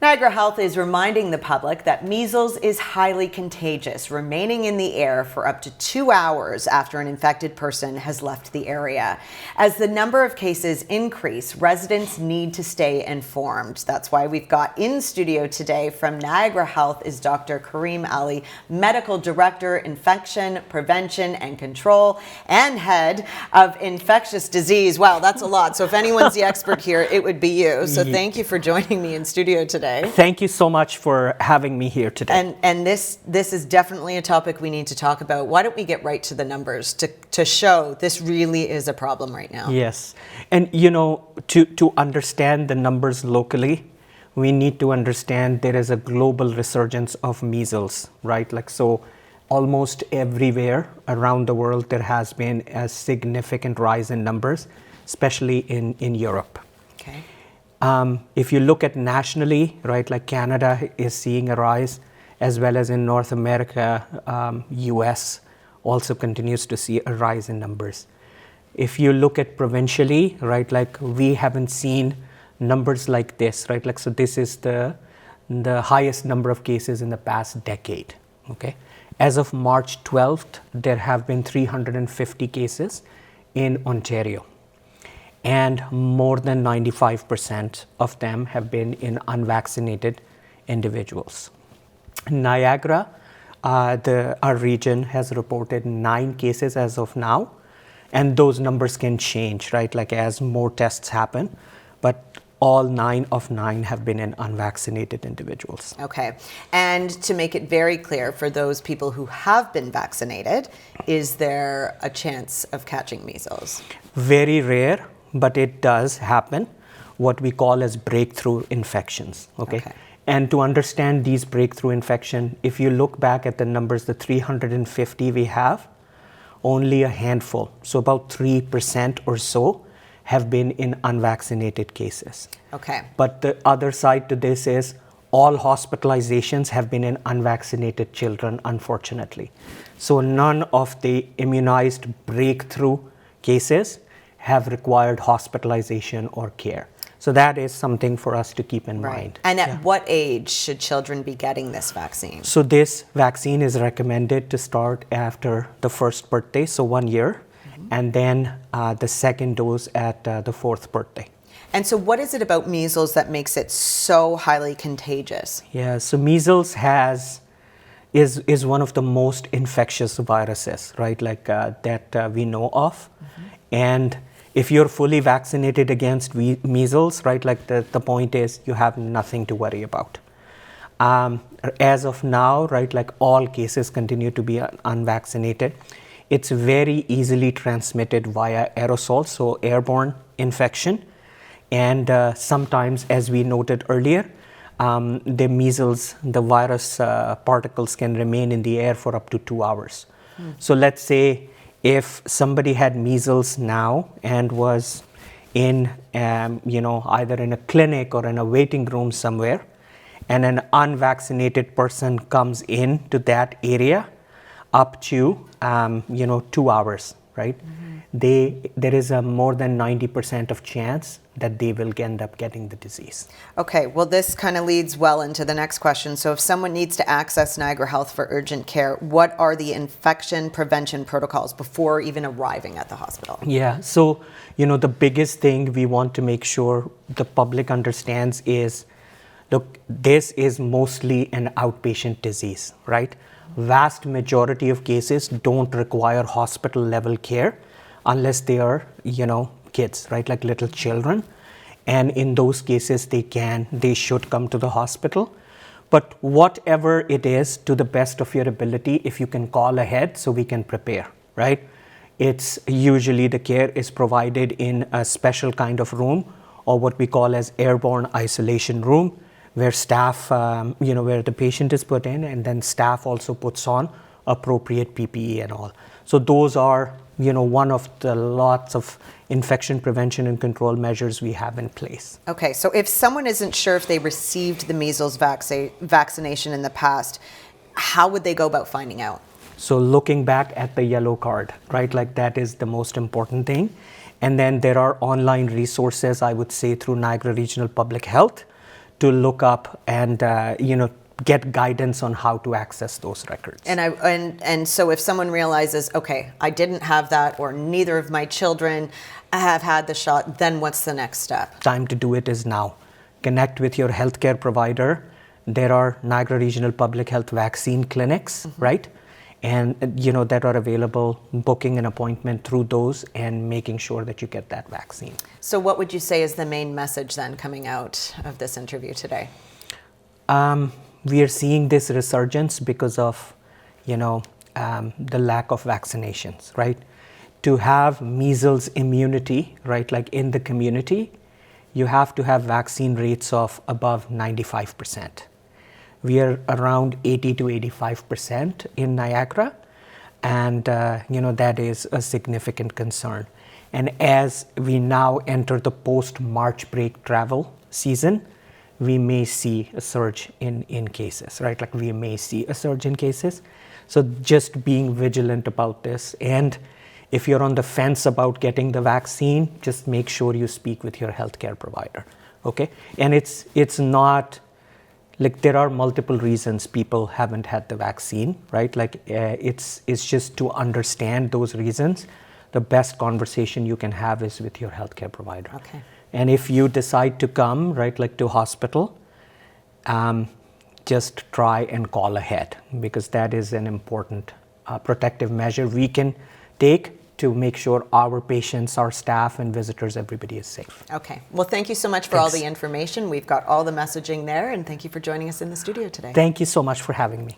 Niagara Health is reminding the public that measles is highly contagious, remaining in the air for up to 2 hours after an infected person has left the area. As the number of cases increase, residents need to stay informed. That's why we've got in studio today from Niagara Health is Dr. Kareem Ali, Medical Director, Infection, Prevention and Control, and Head of Infectious Disease. Wow, that's a lot. So if anyone's the expert here, it would be you. So thank you for joining me in studio today. Thank you so much for having me here today. And this is definitely a topic we need to talk about. Why don't we get right to the numbers to show this really is a problem right now? Yes. And you know, to understand the numbers locally, we need to understand there is a global resurgence of measles, right? Like, so almost everywhere around the world there has been a significant rise in numbers, especially in Europe. Okay. If you look at nationally, right, like Canada is seeing a rise, as well as in North America, US also continues to see a rise in numbers. If you look at provincially, right, like we haven't seen numbers like this, right, like so this is the highest number of cases in the past decade, okay? As of March 12th, there have been 350 cases in Ontario. And more than 95% of them have been in unvaccinated individuals. Niagara, our region has reported 9 cases as of now, and those numbers can change, right, like as more tests happen, but all 9 of 9 have been in unvaccinated individuals. Okay, and to make it very clear for those people who have been vaccinated, is there a chance of catching measles? Very rare. But it does happen, what we call as breakthrough infections, okay? And to understand these breakthrough infection, if you look back at the numbers, the 350 we have, only a handful, so about 3% or so, have been in unvaccinated cases. Okay. But the other side to this is all hospitalizations have been in unvaccinated children, unfortunately. So none of the immunized breakthrough cases have required hospitalization or care. So that is something for us to keep in mind. And at what age should children be getting this vaccine? So this vaccine is recommended to start after the first birthday, so 1 year, and then the second dose at the 4th birthday. And so what is it about measles that makes it so highly contagious? Yeah, so measles is one of the most infectious viruses, right, like that we know of. And if you're fully vaccinated against measles, right, like the point is you have nothing to worry about. As of now, right, like all cases continue to be unvaccinated. It's very easily transmitted via aerosols, so airborne infection. And sometimes, as we noted earlier, the measles, the virus particles can remain in the air for up to 2 hours. So let's say if somebody had measles now and was in, either in a clinic or in a waiting room somewhere, and an unvaccinated person comes into that area up to, 2 hours, right? There is a more than 90% of chance that they will end up getting the disease. Okay, well, this kind of leads well into the next question. So if someone needs to access Niagara Health for urgent care, what are the infection prevention protocols before even arriving at the hospital? Yeah, so, the biggest thing we want to make sure the public understands is, look, this is mostly an outpatient disease, right? Vast majority of cases don't require hospital level care unless they are, kids, right, like little children. And in those cases, they should come to the hospital. But whatever it is, to the best of your ability, if you can call ahead so we can prepare, right? It's usually the care is provided in a special kind of room, or what we call as airborne isolation room, where staff, where the patient is put in, and then staff also puts on appropriate PPE and all. So those are, one of the lots of infection prevention and control measures we have in place. Okay, so if someone isn't sure if they received the measles vaccination in the past, how would they go about finding out? So looking back at the yellow card, right, like that is the most important thing. And then there are online resources, I would say, through Niagara Regional Public Health to look up and get guidance on how to access those records. And so if someone realizes, okay, I didn't have that, or neither of my children have had the shot, then what's the next step? Time to do it is now. Connect with your healthcare provider. There are Niagara Regional Public Health vaccine clinics, right? And that are available, booking an appointment through those and making sure that you get that vaccine. So what would you say is the main message then coming out of this interview today? We are seeing this resurgence because of, the lack of vaccinations, right? To have measles immunity, right, like in the community, you have to have vaccine rates of above 95%. We are around 80 to 85% in Niagara, and that is a significant concern. And as we now enter the post-March break travel season, we may see a surge in cases, right? Like we may see a surge in cases. So just being vigilant about this. And if you're on the fence about getting the vaccine, just make sure you speak with your healthcare provider, okay? And it's not, like there are multiple reasons people haven't had the vaccine, right? Like it's just to understand those reasons. The best conversation you can have is with your healthcare provider. Okay. And if you decide to come, right, like to hospital, just try and call ahead, because that is an important protective measure we can take to make sure our patients, our staff, and visitors, everybody is safe. Okay. Well, thank you so much for all the information. We've got all the messaging there, and thank you for joining us in the studio today. Thank you so much for having me.